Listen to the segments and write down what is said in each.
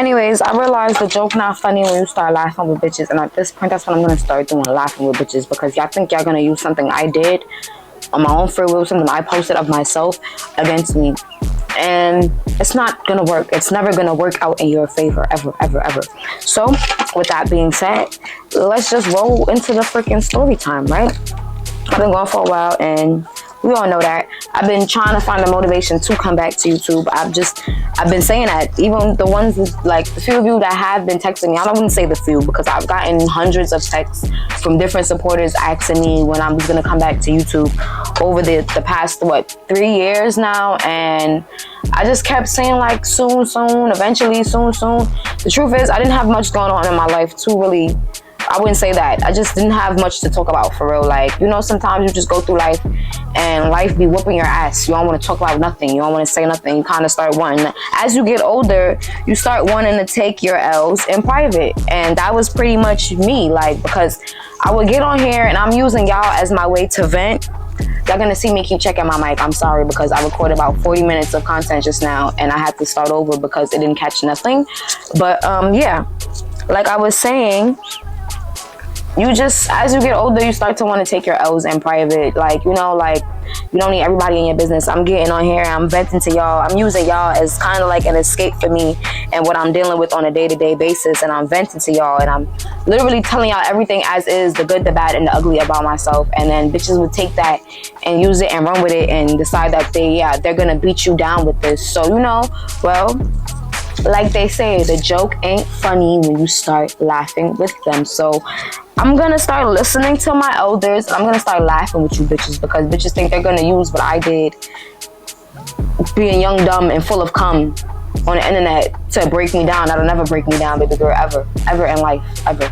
anyways, I realized the joke not funny when you start laughing with bitches, and at this point, that's what I'm gonna start doing, laughing with bitches, because y'all think y'all gonna use something I did on my own free will, something I posted of myself against me, and it's not gonna work. It's never gonna work out in your favor, ever, ever, ever. So, with that being said, let's just roll into the freaking story time, right? I've been going for a while, and we all know that. I've been trying to find the motivation to come back to YouTube. I've been saying that. Even the ones, like the few of you that have been texting me, I don't want to say the few, because I've gotten hundreds of texts from different supporters asking me when I was going to come back to YouTube over the past, 3 years now. And I just kept saying like soon, eventually, soon. The truth is, I didn't have much going on in my life to really, I wouldn't say that. I just didn't have much to talk about, for real. Like, you know, sometimes you just go through life and life be whooping your ass. You don't want to talk about nothing. You don't want to say nothing. You kind of start wanting. As you get older, you start wanting to take your L's in private. And that was pretty much me, like, because I would get on here and I'm using y'all as my way to vent. Y'all gonna see me keep checking my mic. I'm sorry, because I recorded about 40 minutes of content just now and I had to start over because it didn't catch nothing. But yeah, like I was saying, you just, as you get older, you start to want to take your L's in private. Like, you know, like, you don't need everybody in your business. I'm getting on here, I'm venting to y'all. I'm using y'all as kind of like an escape for me and what I'm dealing with on a day-to-day basis. And I'm venting to y'all, and I'm literally telling y'all everything as is, the good, the bad, and the ugly about myself. And then bitches would take that and use it and run with it and decide that they're gonna beat you down with this. So, you know, well, like they say, the joke ain't funny when you start laughing with them. So I'm gonna start listening to my elders, and I'm gonna start laughing with you bitches, because bitches think they're gonna use what I did, being young, dumb, and full of cum on the internet, to break me down. That'll never break me down, baby girl, ever in life, ever.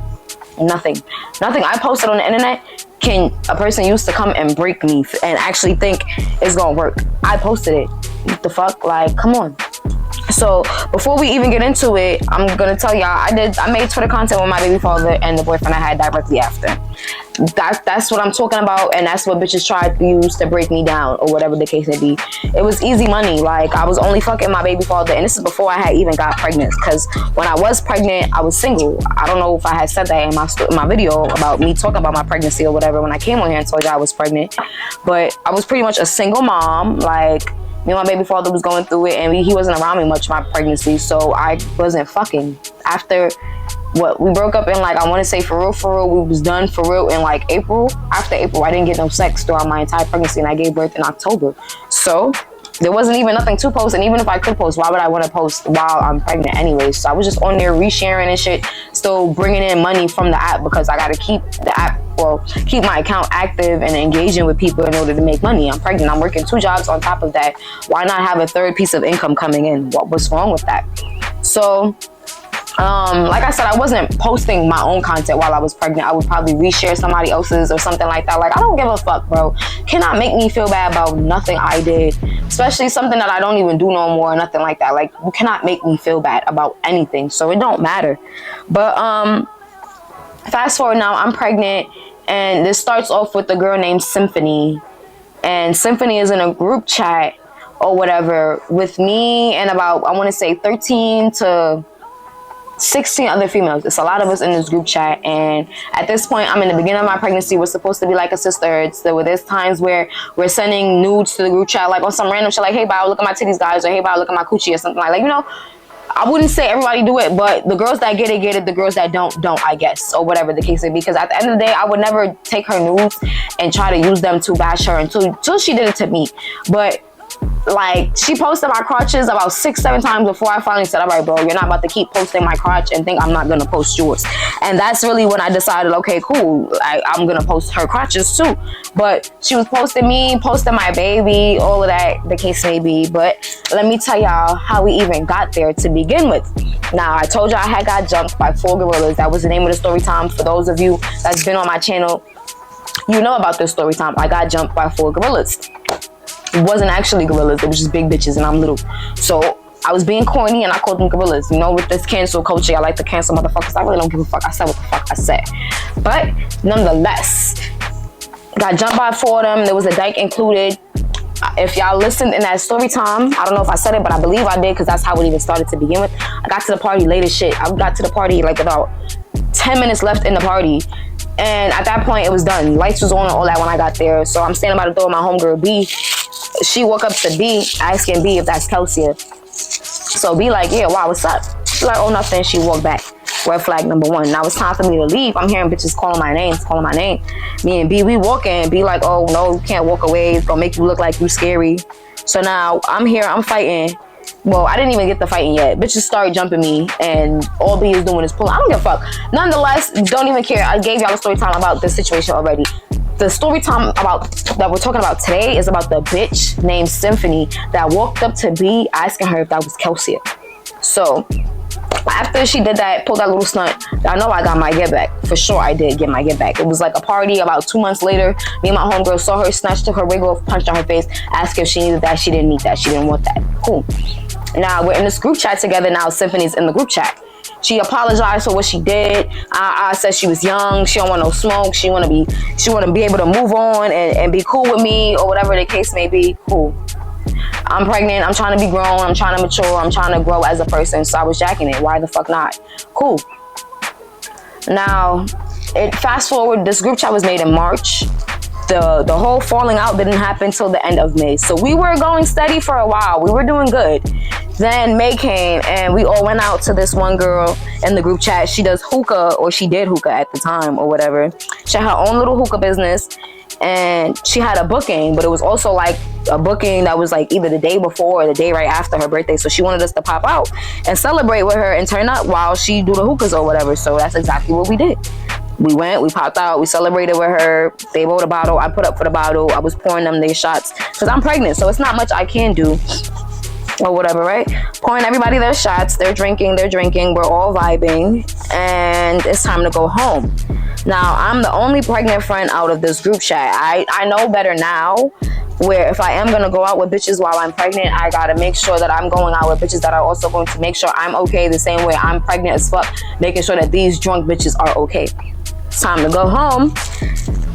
Nothing I posted on the internet can a person use to come and break me and actually think it's gonna work. I posted it. What the fuck? Like, come on. So before we even get into it, I'm gonna tell y'all I made Twitter content with my baby father and the boyfriend I had directly after. That's what I'm talking about, and that's what bitches tried to use to break me down, or whatever the case may be. It was easy money. Like, I was only fucking my baby father, and this is before I had even got pregnant, because when I was pregnant, I was single. I don't know if I had said that in my video about me talking about my pregnancy or whatever when I came on here and told y'all I was pregnant, but I was pretty much a single mom. Like, me and my baby father was going through it, and he wasn't around me much my pregnancy, so I wasn't fucking. After we broke up in, like, I want to say for real, we was done for real in like April. After April, I didn't get no sex throughout my entire pregnancy, and I gave birth in October. So there wasn't even nothing to post, and even if I could post, why would I want to post while I'm pregnant anyway? So I was just on there resharing and shit, still bringing in money from the app, because I got to keep the app, keep my account active and engaging with people in order to make money. I'm pregnant. I'm working 2 jobs on top of that. Why not have a third piece of income coming in? What's wrong with that? So, like I said, I wasn't posting my own content while I was pregnant. I would probably reshare somebody else's or something like that. Like, I don't give a fuck, bro. Cannot make me feel bad about nothing I did, especially something that I don't even do no more, or nothing like that. Like, you cannot make me feel bad about anything, so it don't matter. But fast forward now, I'm pregnant, and this starts off with a girl named Symphony, and Symphony is in a group chat or whatever with me and about, I want to say 13 to 16 other females. It's a lot of us in this group chat, and at this point, I'm in the beginning of my pregnancy. We're supposed to be like a sister. There's times where we're sending nudes to the group chat, like on some random shit, like, hey, Bow, look at my titties, guys, or hey, Bow, look at my coochie, or something like, you know, I wouldn't say everybody do it, but the girls that get it. The girls that don't, I guess, or whatever the case may be. Because at the end of the day, I would never take her nudes and try to use them to bash her until she did it to me. But like, she posted my crotches about 6-7 times before I finally said, all right, bro, you're not about to keep posting my crotch and think I'm not gonna post yours. And that's really when I decided, okay, cool, I'm gonna post her crotches too. But she was posting me, posting my baby, all of that, the case may be. But let me tell y'all how we even got there to begin with. Now, I told y'all I had got jumped by 4 gorillas. That was the name of the story time. For those of you that's been on my channel, you know about this story time. I got jumped by 4 gorillas. It wasn't actually gorillas, it was just big bitches, and I'm little. So I was being corny and I called them gorillas. You know, with this cancel culture, I like to cancel motherfuckers. I really don't give a fuck. I said what the fuck I said. But nonetheless, got jumped by 4 of them. There was a dyke included. If y'all listened in that story time, I don't know if I said it, but I believe I did, because that's how it even started to begin with. I got to the party late as shit. I got to the party like about 10 minutes left in the party, and at that point it was done. Lights was on and all that when I got there. So I'm standing by the door with my homegirl B. She woke up to B, asking B if that's Kelsey. So B like, yeah, wow, what's up? She's like, oh, nothing. She walked back. Red flag number one. Now it's time for me to leave. I'm hearing bitches calling my name. Me and B, we walking. B like, oh no, you can't walk away. It's gonna make you look like you scary. So now I'm here, I'm fighting. Well, I didn't even get the fighting yet. Bitches started jumping me, and all B is doing is pulling. I don't give a fuck. Nonetheless, don't even care. I gave y'all a story time about this situation already. The story time about that we're talking about today is about the bitch named Symphony that walked up to B asking her if that was Kelsey. So after she did that, pulled that little stunt, I know I got my get back. For sure I did get my get back. It was like a party about 2 months later. Me and my homegirl saw her, snatched, took her wig off, punched on her face, asked if she needed that. She didn't need that. She didn't want that. Cool. Now we're in this group chat together now. Symphony's in the group chat. She apologized for what she did. I said she was young. She don't want no smoke. She want to be able to move on and be cool with me, or whatever the case may be. Cool. I'm pregnant. I'm trying to be grown. I'm trying to mature. I'm trying to grow as a person. So I was jacking it. Why the fuck not? Cool. Now, fast forward. This group chat was made in March. The whole falling out didn't happen till the end of May. So we were going steady for a while. We were doing good. Then May came, and we all went out to this one girl in the group chat. She does hookah, or she did hookah at the time, or whatever. She had her own little hookah business, and she had a booking, but it was also like a booking that was like either the day before or the day right after her birthday. So she wanted us to pop out and celebrate with her and turn up while she do the hookahs or whatever. So that's exactly what we did. We went, we popped out, we celebrated with her. They bought a bottle. I put up for the bottle. I was pouring them their shots because I'm pregnant, so it's not much I can do or whatever, right? Pouring everybody their shots. They're drinking. We're all vibing, and it's time to go home. Now, I'm the only pregnant friend out of this group chat. I know better now, where if I am going to go out with bitches while I'm pregnant, I got to make sure that I'm going out with bitches that are also going to make sure I'm okay the same way I'm pregnant as fuck, making sure that these drunk bitches are okay. It's time to go home.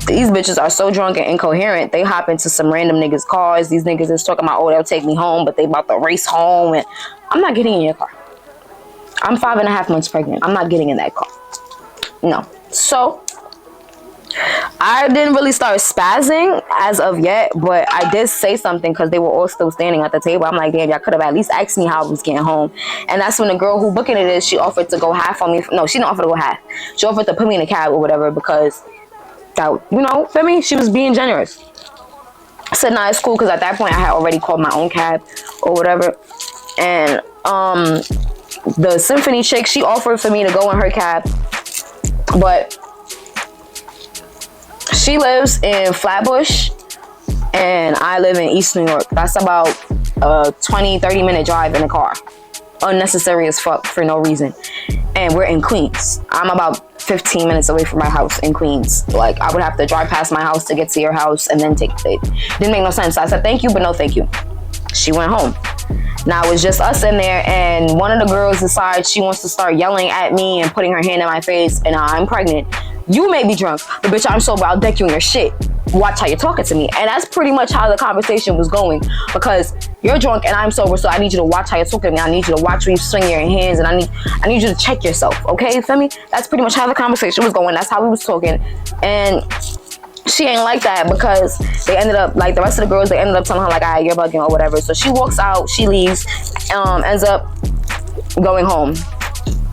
These bitches are so drunk and incoherent, they hop into some random niggas' cars. These niggas is talking about, oh, they'll take me home, but they about to race home, and I'm not getting in your car. I'm 5.5 months pregnant. I'm not getting in that car. No. So I didn't really start spazzing as of yet, but I did say something because they were all still standing at the table. I'm like, damn, y'all could have at least asked me how I was getting home. And that's when the girl who booking it is, she offered to go half on me. No, she didn't offer to go half. She offered to put me in a cab or whatever, because that, you know, feel me? She was being generous. I said, nah, it's cool, because at that point I had already called my own cab or whatever. And the Symphony chick, she offered for me to go in her cab, but she lives in Flatbush and I live in East New York. That's about a 20-30 minute drive in a car. Unnecessary as fuck for no reason. And we're in Queens. I'm about 15 minutes away from my house in Queens. Like, I would have to drive past my house to get to your house and then take it. Didn't make no sense. I said thank you, but no thank you. She went home. Now it's just us in there, and one of the girls decides she wants to start yelling at me and putting her hand in my face, and I'm pregnant. You may be drunk, but bitch, I'm sober. I'll deck you in your shit. Watch how you're talking to me. And that's pretty much how the conversation was going, because you're drunk and I'm sober, so I need you to watch how you're talking to me. I need you to watch where you swing your hands, and I need you to check yourself, okay? You feel me? That's pretty much how the conversation was going. That's how we was talking. And she ain't like that, because they ended up, like the rest of the girls, they ended up telling her like, you're bugging or whatever. So she walks out, she leaves, ends up going home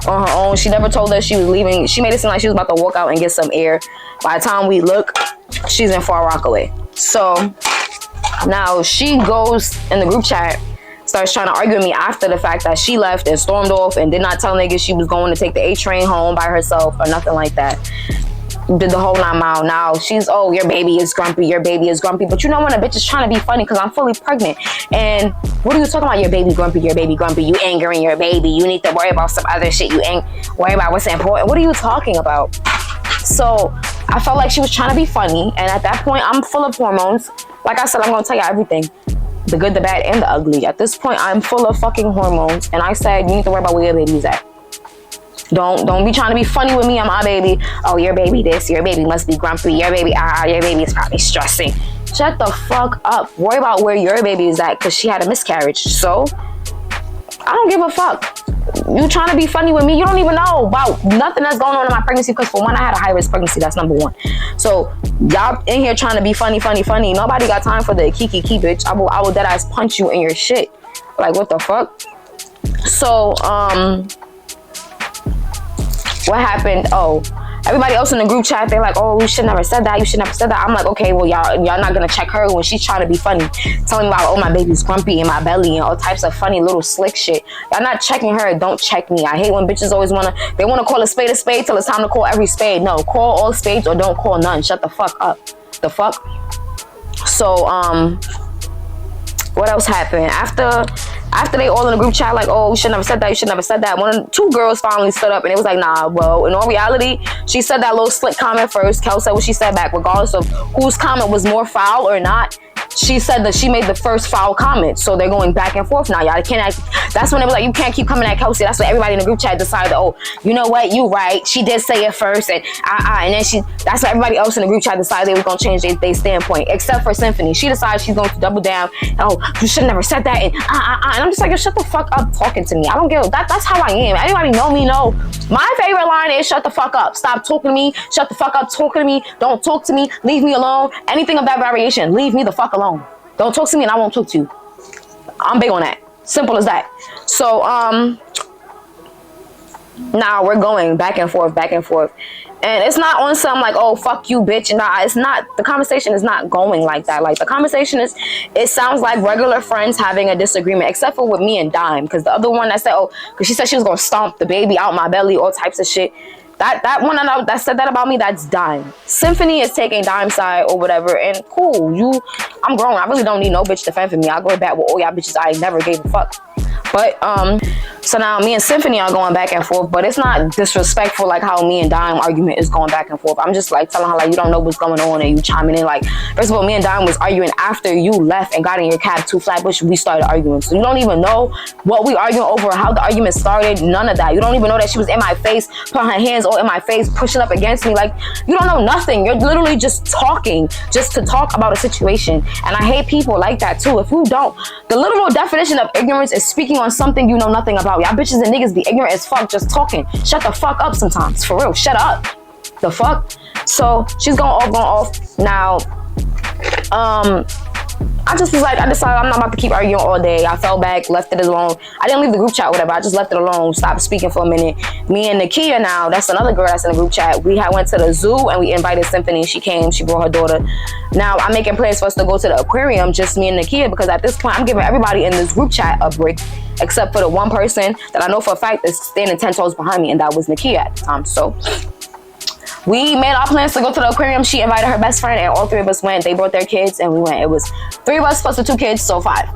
on her own. She never told us she was leaving. She made it seem like she was about to walk out and get some air. By the time we look, she's in Far Rockaway. So now she goes in the group chat, starts trying to argue with me after the fact that she left and stormed off and did not tell niggas she was going to take the A train home by herself or nothing like that. Did the whole 9 mile. Now she's, oh, your baby is grumpy, your baby is grumpy. But you know when a bitch is trying to be funny, because I'm fully pregnant. And what are you talking about? Your baby grumpy, your baby grumpy. You angering your baby. You need to worry about some other shit. You ain't worry about what's important. What are you talking about? So I felt like she was trying to be funny. And at that point, I'm full of hormones. Like I said, I'm going to tell you everything. The good, the bad, and the ugly. At this point, I'm full of fucking hormones. And I said, you need to worry about where your baby's at. Don't be trying to be funny with me. I'm my baby. Oh, your baby this. Your baby must be grumpy. Your baby is probably stressing. Shut the fuck up. Worry about where your baby is at because she had a miscarriage. So, I don't give a fuck. You trying to be funny with me? You don't even know about nothing that's going on in my pregnancy because for one, I had a high-risk pregnancy. That's number one. So, y'all in here trying to be funny. Nobody got time for the kiki, bitch. I will dead ass punch you in your shit. Like, what the fuck? So, what happened? Oh, everybody else in the group chat, they're like, oh, you should never said that. You should never said that. I'm like, okay, well, y'all not gonna check her when she's trying to be funny, telling me about, oh, my baby's grumpy in my belly and all types of funny little slick shit. Y'all not checking her. Don't check me. I hate when bitches always wanna call a spade till it's time to call every spade. No, call all spades or don't call none. Shut the fuck up. The fuck. So what else happened after they all in the group chat like, oh, you should never said that, you should never said that. Two girls finally stood up and it was like, nah, well, in all reality, she said that little slick comment first. Kel said what she said back, regardless of whose comment was more foul or not. She said that she made the first foul comment, so they're going back and forth now. Y'all can't act. That's when they were like, you can't keep coming at Kelsey. That's when everybody in the group chat decided, oh, you know what, you right. She did say it first, and and then that's when everybody else in the group chat decided they were gonna change their standpoint, except for Symphony. She decided she's going to double down. Oh, you should never said that, and and I'm just like, shut the fuck up talking to me. I don't give that. That's how I am. Anybody know me? Know my favorite line is shut the fuck up. Stop talking to me. Shut the fuck up talking to me. Don't talk to me. Leave me alone. Anything of that variation, leave me the fuck alone. Don't talk to me and I won't talk to you. I'm big on that. Simple as that. So, now we're going back and forth. And it's not on some like, oh, fuck you, bitch. Nah, it's not. The conversation is not going like that. Like, the conversation is, it sounds like regular friends having a disagreement, except for with me and Dime. Because the other one that said, oh, because she said she was going to stomp the baby out my belly, all types of shit. That one that said that about me, that's Dime. Symphony is taking Dime's side or whatever, and cool. I'm grown. I really don't need no bitch defending me. I'll go back with all y'all bitches I never gave a fuck. But so now me and Symphony are going back and forth, but it's not disrespectful like how me and Dime argument is going back and forth. I'm just like telling her like, you don't know what's going on, and you chiming in like, first of all, me and Dime was arguing after you left and got in your cab to Flatbush. We started arguing, so you don't even know what we arguing over, how the argument started, none of that. You don't even know that she was in my face, putting her hands all in my face, pushing up against me. Like, you don't know nothing. You're literally just talking just to talk about a situation, and I hate people like that too. If you don't, the literal definition of ignorance is speaking on something you know nothing about. Y'all bitches and niggas be ignorant as fuck just talking. Shut the fuck up sometimes. For real. Shut up. The fuck? So she's going off. Now, I just was like, I decided I'm not about to keep arguing all day. I fell back, left it alone. I didn't leave the group chat or whatever. I just left it alone, stopped speaking for a minute. Me and Nakia now, that's another girl that's in the group chat. We went to the zoo and we invited Symphony. She came, she brought her daughter. Now I'm making plans for us to go to the aquarium, just me and Nakia, because at this point I'm giving everybody in this group chat a break, except for the one person that I know for a fact is standing 10 toes behind me, and that was Nakia at the time. So we made our plans to go to the aquarium. She invited her best friend, and all three of us went. They brought their kids, and we went. It was 3 of us plus the 2 kids, so 5.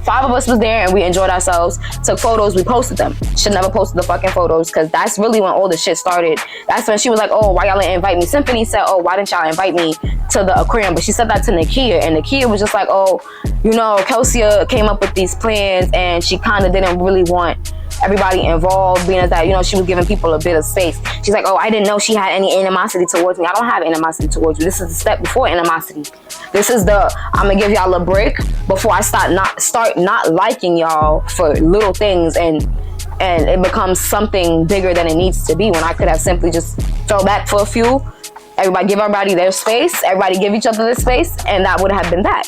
5 of us was there, and we enjoyed ourselves. Took photos. We posted them. Should never posted the fucking photos, because that's really when all the shit started. That's when she was like, oh, why y'all didn't invite me? Symphony said, oh, why didn't y'all invite me to the aquarium? But she said that to Nakia, and Nakia was just like, oh, you know, Kelsey came up with these plans, and she kind of didn't really want everybody involved, being as that, you know, she was giving people a bit of space. She's like, oh, I didn't know she had any animosity towards me. I don't have animosity towards you. This is the step before animosity. This is the, I'm gonna give y'all a break before I start not liking y'all for little things, and it becomes something bigger than it needs to be, when I could have simply just fell back for a few. Everybody give everybody their space. Everybody give each other their space, and that would have been that.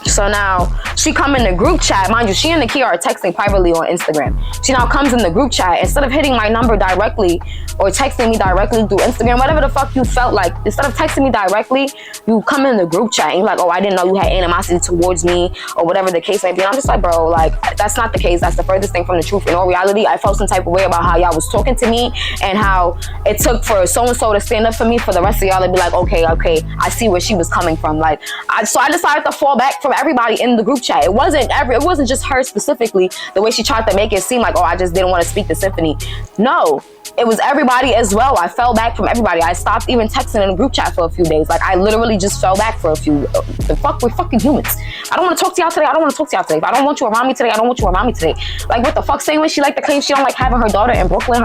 So now she come in the group chat. Mind you, she and Nakia are texting privately on Instagram. She now comes in the group chat. Instead of hitting my number directly or texting me directly through Instagram, whatever the fuck you felt like, instead of texting me directly, you come in the group chat and you're like, oh, I didn't know you had animosity towards me, or whatever the case may be. And I'm just like, bro, like, that's not the case. That's the furthest thing from the truth. In all reality, I felt some type of way about how y'all was talking to me, and how it took for so-and-so to stand up for me, for the rest of y'all to be like, okay, I see where she was coming from. Like, so I decided to fall back from everybody in the group chat. It wasn't just her specifically, the way she tried to make it seem like, oh, I just didn't want to speak to Symphony. No, it was everybody as well. I fell back from everybody. I stopped even texting in a group chat for a few days. Like, I literally just fell back for a few. The fuck, we're fucking humans. I don't want to talk to y'all today. I don't want to talk to y'all today. If I don't want you around me today, I don't want you around me today. Like, what the fuck? Same way she like to claim she don't like having her daughter in Brooklyn.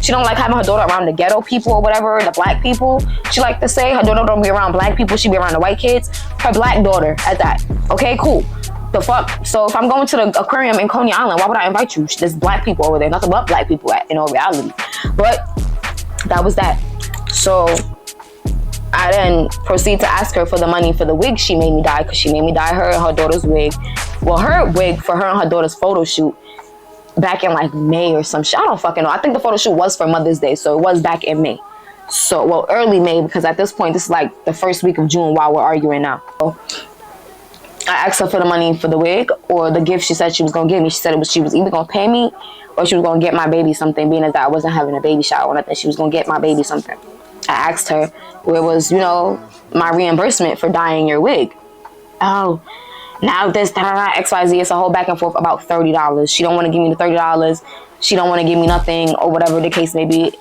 She don't like having her daughter around the ghetto people or whatever, the black people. She like to say her daughter don't be around black people. She be around the white kids. Her black daughter at that. Okay, cool. The fuck? So if I'm going to the aquarium in Coney Island, why would I invite you? There's black people over there. Nothing but black people in all reality. But that was that. So I then proceed to ask her for the money for the wig she made me dye, because she made me dye her and her daughter's wig. Well, her wig for her and her daughter's photo shoot back in like May or some shit. I don't fucking know. I think the photo shoot was for Mother's Day, so it was back in May. So, well, early May, because at this point, this is like the first week of June while we're arguing now. So I asked her for the money for the wig or the gift she said she was going to give me. She said she was either going to pay me or she was going to get my baby something, being as that I wasn't having a baby shower or nothing. She was going to get my baby something. I asked her where was, you know, my reimbursement for dyeing your wig. Oh, now this, XYZ, it's a whole back and forth about $30. She don't want to give me the $30. She don't want to give me nothing or whatever the case may be.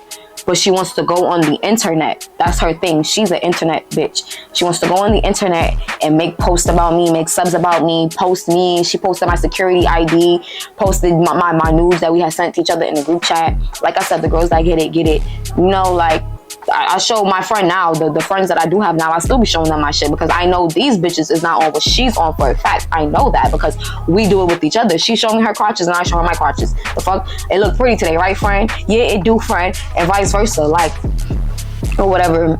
But she wants to go on the internet. That's her thing. She's an internet bitch. She wants to go on the internet and make posts about me, make subs about me, post me. She posted my security ID, posted my news that we had sent to each other in the group chat. Like I said, the girls that get it, get it. You know, like, I show my friend now, the friends that I do have now, I still be showing them my shit because I know these bitches is not on what she's on for a fact. I know that because we do it with each other. She showed me her crotches and I show her my crotches. The fuck? It look pretty today, right, friend? Yeah, it do, friend. And vice versa, like, or whatever.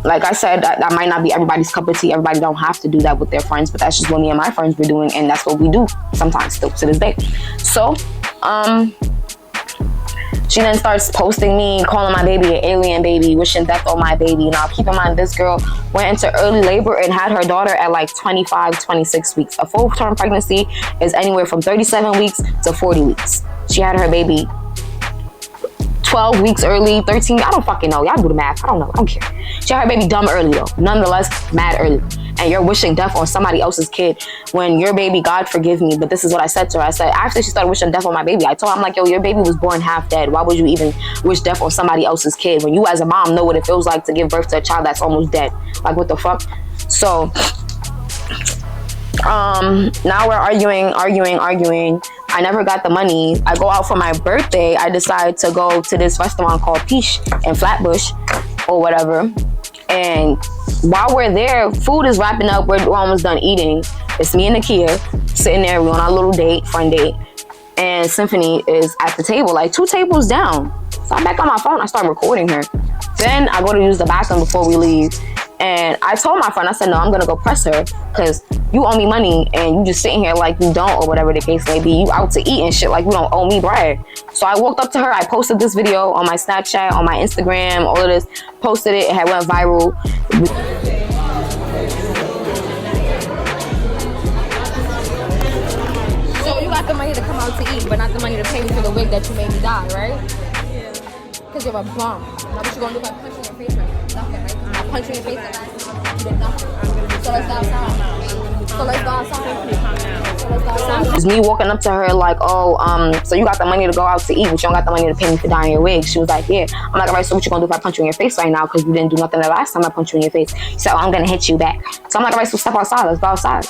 Like I said, that might not be everybody's cup of tea. Everybody don't have to do that with their friends, but that's just what me and my friends were doing, and that's what we do sometimes still to this day. So, she then starts posting me, calling my baby an alien baby, wishing death on my baby. Now, keep in mind, this girl went into early labor and had her daughter at like 25, 26 weeks. A full-term pregnancy is anywhere from 37 weeks to 40 weeks. She had her baby 12 weeks early, 13, I don't fucking know. Y'all do the math. I don't know. I don't care. She had her baby dumb early, though. Nonetheless, mad early. And you're wishing death on somebody else's kid when your baby, God forgive me, but this is what I said to her. I said, after she started wishing death on my baby, I told her, I'm like, yo, your baby was born half dead. Why would you even wish death on somebody else's kid when you as a mom know what it feels like to give birth to a child that's almost dead? Like, what the fuck? So, now we're arguing. I never got the money. I go out for my birthday. I decide to go to this restaurant called Peach in Flatbush or whatever. And while we're there, food is wrapping up. We're almost done eating. It's me and Nakia sitting there. We're on our little date, friend date. And Symphony is at the table, like 2 tables down. So I'm back on my phone. I start recording her. Then I go to use the bathroom before we leave. And I told my friend, I said, no, I'm going to go press her because you owe me money and you just sitting here like you don't or whatever the case may be. You out to eat and shit like you don't owe me bread. So I walked up to her. I posted this video on my Snapchat, on my Instagram, all of this. Posted it. It had went viral. So you got the money to come out to eat, but not the money to pay me for the wig that you made me dye, right? Yeah. Because you're a bum. Now what you going to do by punching your face right now? Nothing, right? I punch you in your face and you did nothing. So let's go outside. So let's go outside. It's me walking up to her like, oh, so you got the money to go out to eat, but you don't got the money to pay me for dyeing your wig. She was like, yeah. I'm like, all right, so what you gonna do if I punch you in your face right now? Because you didn't do nothing the last time I punched you in your face. She said, oh, I'm gonna hit you back. So I'm like, all right, so step outside. Let's go outside.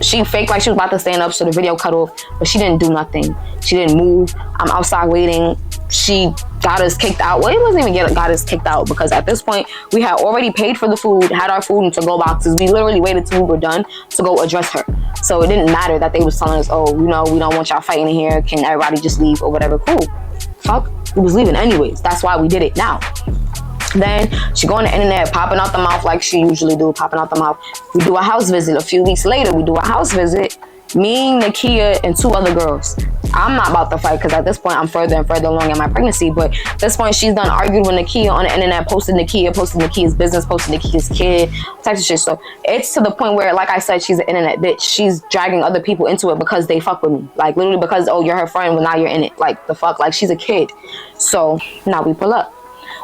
She faked like she was about to stand up, so the video cut off, but she didn't do nothing. She didn't move. I'm outside waiting. She got us kicked out. Well, it wasn't even got us kicked out because at this point, we had already paid for the food, had our food in to-go boxes. We literally waited till we were done to go address her. So it didn't matter that they was telling us, oh, you know, we don't want y'all fighting in here. Can everybody just leave or whatever? Cool. Fuck. We was leaving anyways. That's why we did it now. Then she go on the internet, popping out the mouth like she usually do, popping out the mouth. We do a house visit. A few weeks later, we do a house visit. Me, Nakia, and 2 other girls. I'm not about to fight because at this point, I'm further and further along in my pregnancy. But at this point, she's done argued with Nakia on the internet, posted Nakia's business, posted Nakia's kid, types of shit. So it's to the point where, like I said, she's an internet bitch. She's dragging other people into it because they fuck with me. Like, literally because, oh, you're her friend, well, now you're in it. Like, the fuck? Like, she's a kid. So now we pull up.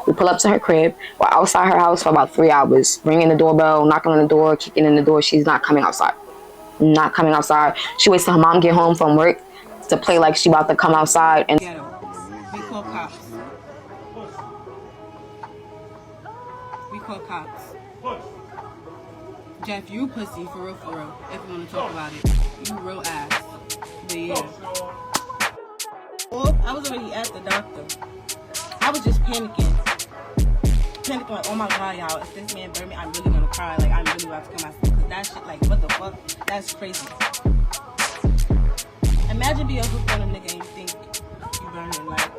We pull up to her crib. We're outside her house for about 3 hours. Ringing the doorbell, knocking on the door, kicking in the door. She's not coming outside. Not coming outside. She waits till her mom get home from work to play like she about to come outside. And we call cops. We call cops. Jeff, you pussy, for real, if you want to talk about it. You real ass. But yeah. Well, I was already at the doctor. I was just panicking. Like, oh my god, y'all, if this man burn me, I'm really gonna cry. Like, I'm really about to come out. Because that shit, like, what the fuck? That's crazy. Imagine being hooked on a nigga and you think you burning, like.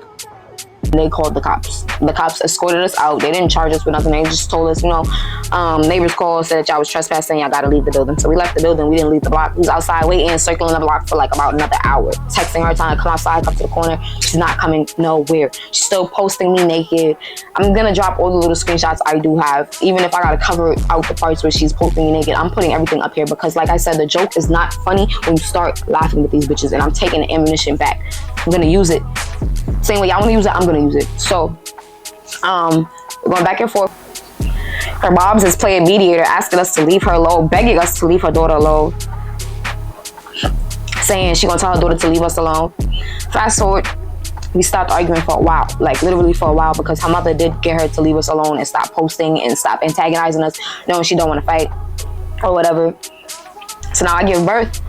They called the cops. The cops escorted us out. They didn't charge us with nothing. They just told us, neighbors called, said that y'all was trespassing. Y'all gotta leave the building. So we left the building. We didn't leave the block. We was outside waiting, circling the block for like about another hour. Texting her, trying to come outside, come to the corner. She's not coming nowhere. She's still posting me naked. I'm gonna drop all the little screenshots I do have. Even if I gotta cover out the parts where she's posting me naked, I'm putting everything up here because, like I said, the joke is not funny when you start laughing with these bitches. And I'm taking the ammunition back. I'm gonna use it. Same way y'all wanna use it, I'm gonna use it. So, we're going back and forth. Her mobs is playing mediator, asking us to leave her alone, begging us to leave her daughter alone, saying she gonna tell her daughter to leave us alone. Fast forward, we stopped arguing for a while, like literally for a while, because her mother did get her to leave us alone and stop posting and stop antagonizing us, knowing she don't want to fight or whatever. So now I give birth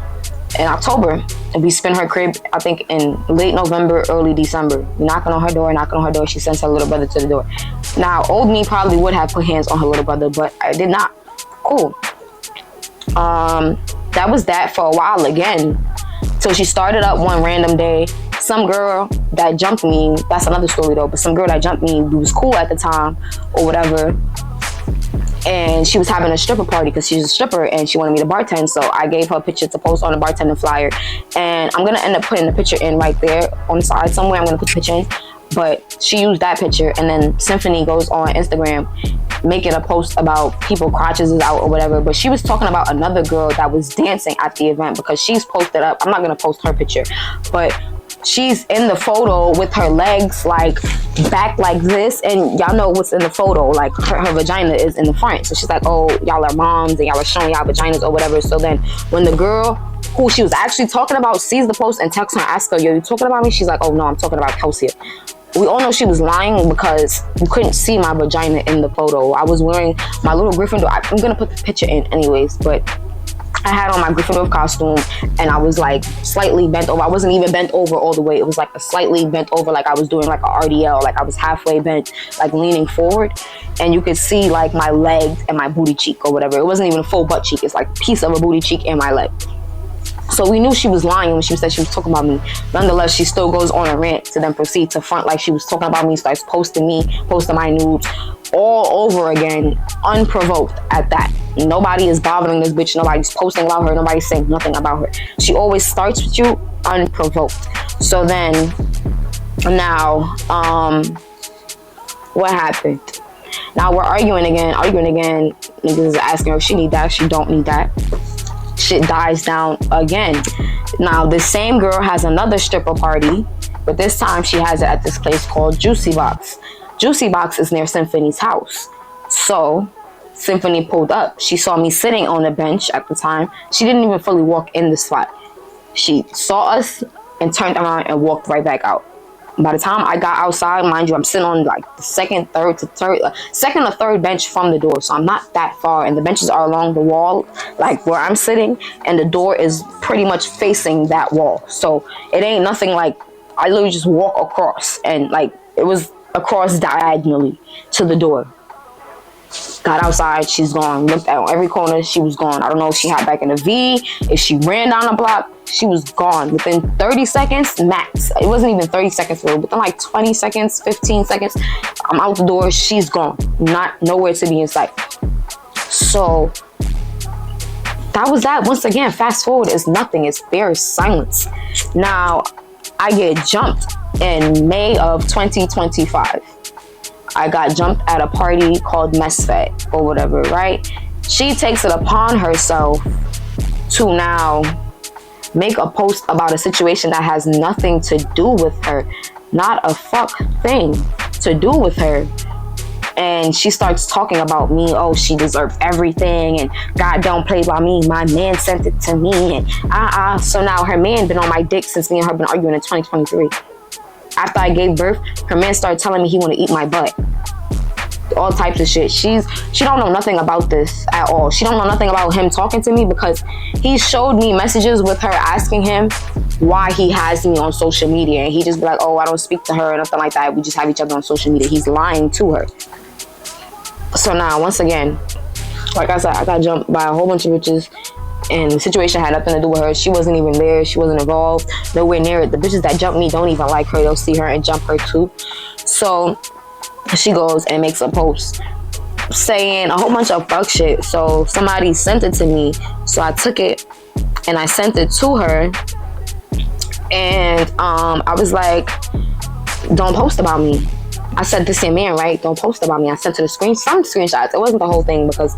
in October, and we spin her crib, I think in late November, early December. Knocking on her door. She sends her little brother to the door. Now, old me probably would have put hands on her little brother, but I did not. Cool. That was that for a while again. So she started up one random day. Some girl that jumped me, that's another story though, but some girl that jumped me, we was cool at the time or whatever. And she was having a stripper party because she's a stripper and she wanted me to bartend. So I gave her a picture to post on the bartender flyer. And I'm going to end up putting the picture in right there on the side somewhere. I'm going to put the picture in. But she used that picture. And then Symphony goes on Instagram making a post about people crotches is out or whatever. But she was talking about another girl that was dancing at the event because she's posted up. I'm not going to post her picture. But she's in the photo with her legs like back like this, and y'all know what's in the photo, like her vagina is in the front. So she's like, oh, y'all are moms and y'all are showing y'all vaginas or whatever. So then when the girl who she was actually talking about sees the post and texts her, ask her, yo, you talking about me? She's like, oh no, I'm talking about Kelsey. We all know she was lying because you couldn't see my vagina in the photo. I was wearing my little Gryffindor. I'm gonna put the picture in anyways, but I had on my Gryffindor costume and I was like slightly bent over. I wasn't even bent over all the way. It was like a slightly bent over, like I was doing like a RDL, like I was halfway bent, like leaning forward. And you could see like my leg and my booty cheek or whatever. It wasn't even a full butt cheek. It's like a piece of a booty cheek and my leg. So we knew she was lying when she said she was talking about me. Nonetheless, she still goes on a rant to then proceed to front like she was talking about me, starts posting my nudes all over again, unprovoked at that. Nobody is bothering this bitch. Nobody's posting about her. Nobody's saying nothing about her. She always starts with you unprovoked. So then, now, what happened? Now we're arguing again. Niggas is asking her if she need that. She don't need that. Shit dies down again. Now the same girl has another stripper party, but this time she has it at this place called Juicy Box. Juicy Box is near Symphony's house. So Symphony pulled up. She saw me sitting on the bench at the time. She didn't even fully walk in the spot. She saw us and turned around and walked right back out. By the time I got outside, mind you, I'm sitting on like the second or third bench from the door. So I'm not that far. And the benches are along the wall, like where I'm sitting. And the door is pretty much facing that wall. So it ain't nothing like, I literally just walk across. And like, it was across diagonally to the door. Got outside, she's gone. Looked at every corner, she was gone. I don't know if she had back in a V, if she ran down the block, she was gone. Within 30 seconds, max. It wasn't even 30 seconds, within like 20 seconds, 15 seconds, I'm out the door, she's gone. Nowhere to be in sight. So, that was that. Once again, fast forward is nothing. It's bare silence. Now, I get jumped in May of 2025. I got jumped at a party called Mesfet or whatever, right? She takes it upon herself to now make a post about a situation that has nothing to do with her. Not a fuck thing to do with her. And she starts talking about me. Oh, she deserves everything. And God don't play by me. My man sent it to me. And So now her man been on my dick since me and her been arguing in 2023. After I gave birth, her man started telling me he want to eat my butt. all types of shit. She don't know nothing about this at all. She don't know nothing about him talking to me, because he showed me messages with her asking him why he has me on social media, and he just be like, oh, I don't speak to her or nothing like that. We just have each other on social media. He's lying to her. So now, once again, like I said, I got jumped by a whole bunch of bitches, and the situation had nothing to do with her. She wasn't even there. She wasn't involved. Nowhere near it. The bitches that jump me don't even like her. They'll see her and jump her too. So she goes and makes a post saying a whole bunch of fuck shit. So somebody sent it to me. So I took it and I sent it to her. And I was like, don't post about me. I said, this your man, right? Don't post about me. I sent her some screenshots. It wasn't the whole thing, because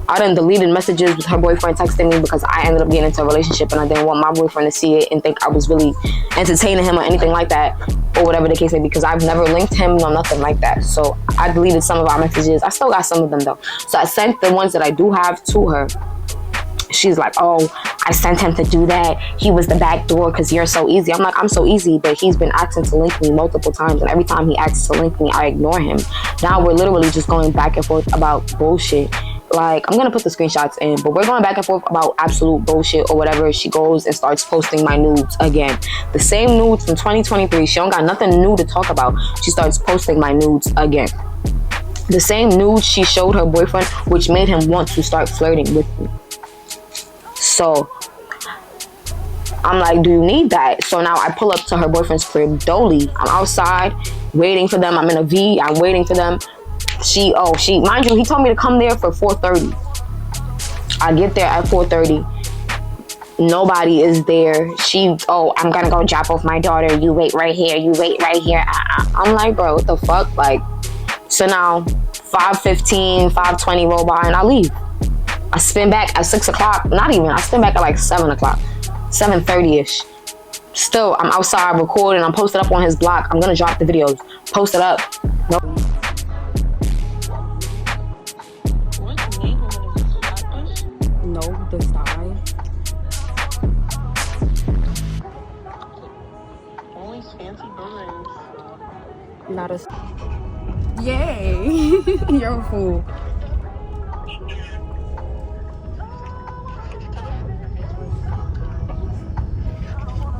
I done deleted messages with her boyfriend texting me, because I ended up getting into a relationship and I didn't want my boyfriend to see it and think I was really entertaining him or anything like that, or whatever the case may be, because I've never linked him or nothing like that. So I deleted some of our messages. I still got some of them though. So I sent the ones that I do have to her. She's like, oh, I sent him to do that. He was the back door because you're so easy. I'm like, I'm so easy, but he's been asking to link me multiple times, and every time he asks to link me, I ignore him. Now we're literally just going back and forth about bullshit. Like, I'm gonna put the screenshots in, but we're going back and forth about absolute bullshit or whatever. She goes and starts posting my nudes again. The same nudes from 2023. She don't got nothing new to talk about. She starts posting my nudes again. The same nudes she showed her boyfriend, which made him want to start flirting with me. So I'm like, do you need that? So now I pull up to her boyfriend's crib, dolly. I'm outside waiting for them. I'm in a V. I'm waiting for them. Mind you, he told me to come there for 4:30. I get there at 4:30. Nobody is there. I'm gonna go drop off my daughter. You wait right here. You wait right here. I'm like, bro, what the fuck? Like, so now 5:15, 5:20 roll by and I leave. I spin back at 6 o'clock. Not even. I spin back at like 7 o'clock. 7:30-ish. Still, I'm outside recording. I'm posted up on his block. I'm gonna drop the videos. Post it up. Nope. No, the side. Always fancy birds. Not a... Yay! You're a fool.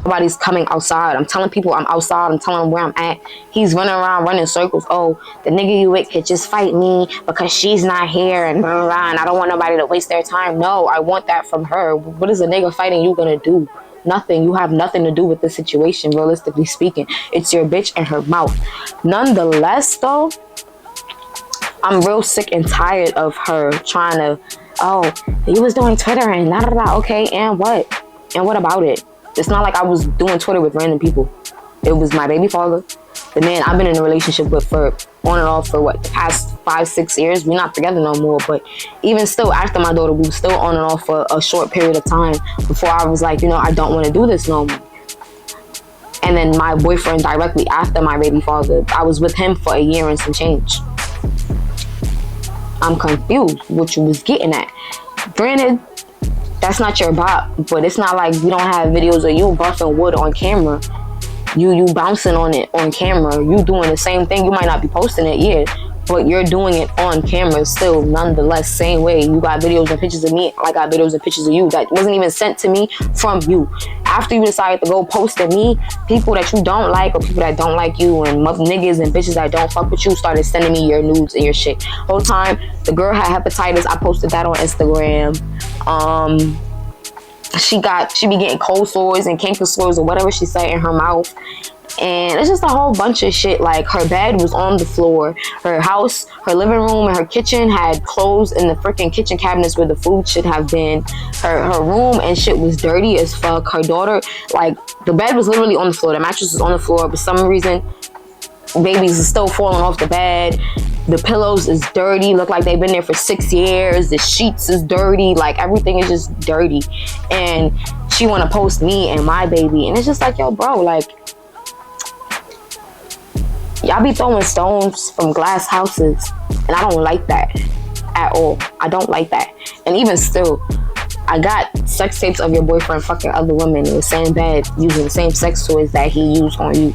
Nobody's coming outside. I'm telling people I'm outside. I'm telling them where I'm at. He's running around, running circles. Oh, the nigga you with could just fight me because she's not here and blah, blah, blah, and I don't want nobody to waste their time. No, I want that from her. What is a nigga fighting you gonna do? Nothing. You have nothing to do with the situation, realistically speaking. It's your bitch and her mouth. Nonetheless, though, I'm real sick and tired of her trying to, oh, he was doing Twitter and da da da. Okay, and what? And what about it? It's not like I was doing Twitter with random people. It was my baby father, the man I've been in a relationship with for on and off for what, the past 5-6 years. We're not together no more, but even still, after my daughter, we were still on and off for a short period of time before I was like, I don't want to do this no more. And then my boyfriend directly after my baby father, I was with him for a year and some change. I'm confused what you was getting at. Granted, that's not your bop, but it's not like we don't have videos of you buffing wood on camera. You bouncing on it on camera. You doing the same thing. You might not be posting it yet, but you're doing it on camera still, nonetheless. Same way. You got videos and pictures of me. I got videos and pictures of you that wasn't even sent to me from you. After you decided to go post at me, people that you don't like or people that don't like you and niggas and bitches that don't fuck with you started sending me your nudes and your shit. Whole time, the girl had hepatitis. I posted that on Instagram. She be getting cold sores and canker sores or whatever she said in her mouth. And it's just a whole bunch of shit. Like, her bed was on the floor. Her house, her living room and her kitchen had clothes in the freaking kitchen cabinets where the food should have been. Her room and shit was dirty as fuck. Her daughter, like, the bed was literally on the floor. The mattress was on the floor. For some reason, babies are still falling off the bed. The pillows is dirty. Look like they've been there for 6 years. The sheets is dirty. Like, everything is just dirty. And she want to post me and my baby. And it's just like, yo, bro, like, y'all be throwing stones from glass houses, and I don't like that at all. I don't like that. And even still, I got sex tapes of your boyfriend fucking other women in the same bed using the same sex toys that he used on you.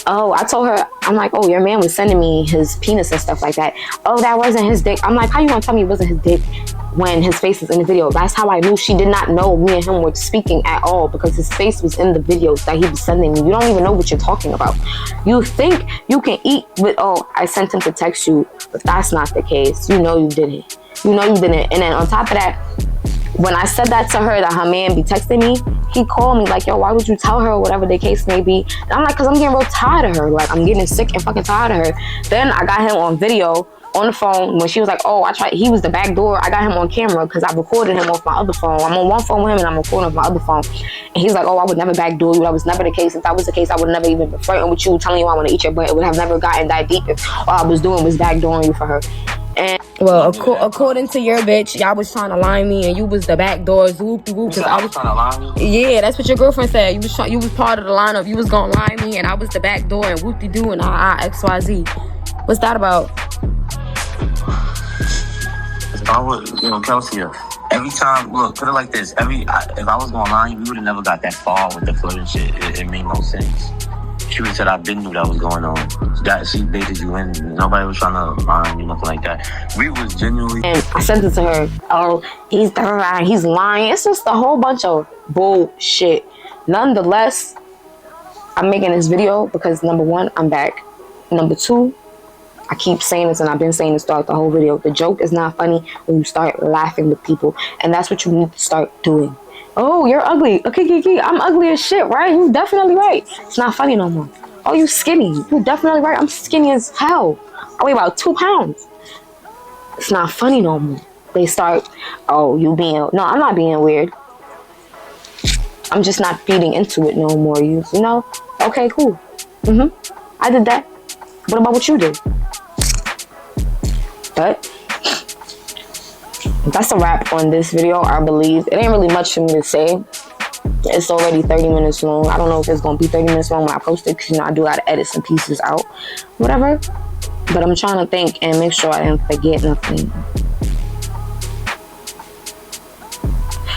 oh, I told her, I'm like, oh, your man was sending me his penis and stuff like that. Oh, that wasn't his dick. I'm like, how you gonna tell me it wasn't his dick when his face is in the video? That's how I knew she did not know me and him were speaking at all, because his face was in the videos that he was sending me. You don't even know what you're talking about. You think you can eat with, oh, I sent him to text you, but that's not the case. You know you didn't. You know you didn't. And then on top of that, when I said that to her, that her man be texting me, he called me like, yo, why would you tell her, or whatever the case may be? And I'm like, because I'm getting real tired of her. Like, I'm getting sick and fucking tired of her. Then I got him on video on the phone when she was like, oh, he was the back door. I got him on camera because I recorded him off my other phone. I'm on one phone with him and I'm recording off my other phone. And he's like, oh, I would never backdoor you. That was never the case. If that was the case, I would have never even been flirting with you, telling you I want to eat your butt. It would have never gotten that deep if all I was doing was backdooring you for her. And well, according to your bitch, y'all was trying to line me, and you was the back door, whoop whoop. Cause I was trying to line you. Yeah, that's what your girlfriend said. You was part of the lineup. You was gonna line me, and I was the back door, and whoop de doo, and XYZ. What's that about? If I was, Kelsey, every time, look, put it like this. If I was gonna line you, we would have never got that far with the foot and shit. It made no sense. She would have said, I been knew that was going on. That she baited you in. Nobody was trying to line you, nothing like that. We was genuinely. And I sent it to her. Oh, he's lying. It's just a whole bunch of bullshit. Nonetheless, I'm making this video because, number one, I'm back. Number two, I keep saying this, and I've been saying this throughout the whole video. The joke is not funny when you start laughing with people, and that's what you need to start doing. Oh, you're ugly. Okay, Kiki, I'm ugly as shit, right? You're definitely right. It's not funny no more. Oh, you skinny. You're definitely right. I'm skinny as hell. I weigh about 2 pounds. It's not funny no more. They start, oh, you being... No, I'm not being weird. I'm just not feeding into it no more. You know? Okay, cool. I did that. What about what you did? But that's a wrap on this video, I believe. It ain't really much for me to say. It's already 30 minutes long. I don't know if it's going to be 30 minutes long when I post it, because, I do got to edit some pieces out. Whatever. But I'm trying to think and make sure I didn't forget nothing.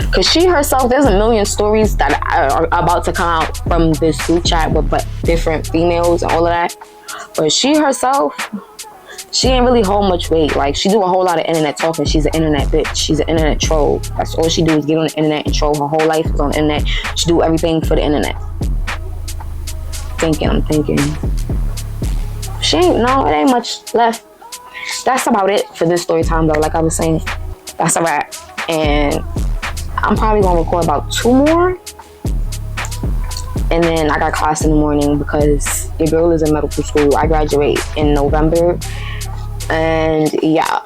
Because she herself, there's a million stories that are about to come out from this group chat with different females and all of that. But she herself, she ain't really hold much weight. Like, she do a whole lot of internet talking. She's an internet bitch. She's an internet troll. That's all she do, is get on the internet and troll. Her whole life is on the internet. She do everything for the internet. I'm thinking. It ain't much left. That's about it for this story time, though. Like I was saying, that's a wrap. And I'm probably gonna record about 2 more. And then I got class in the morning because your girl is in medical school. I graduate in November. And yeah.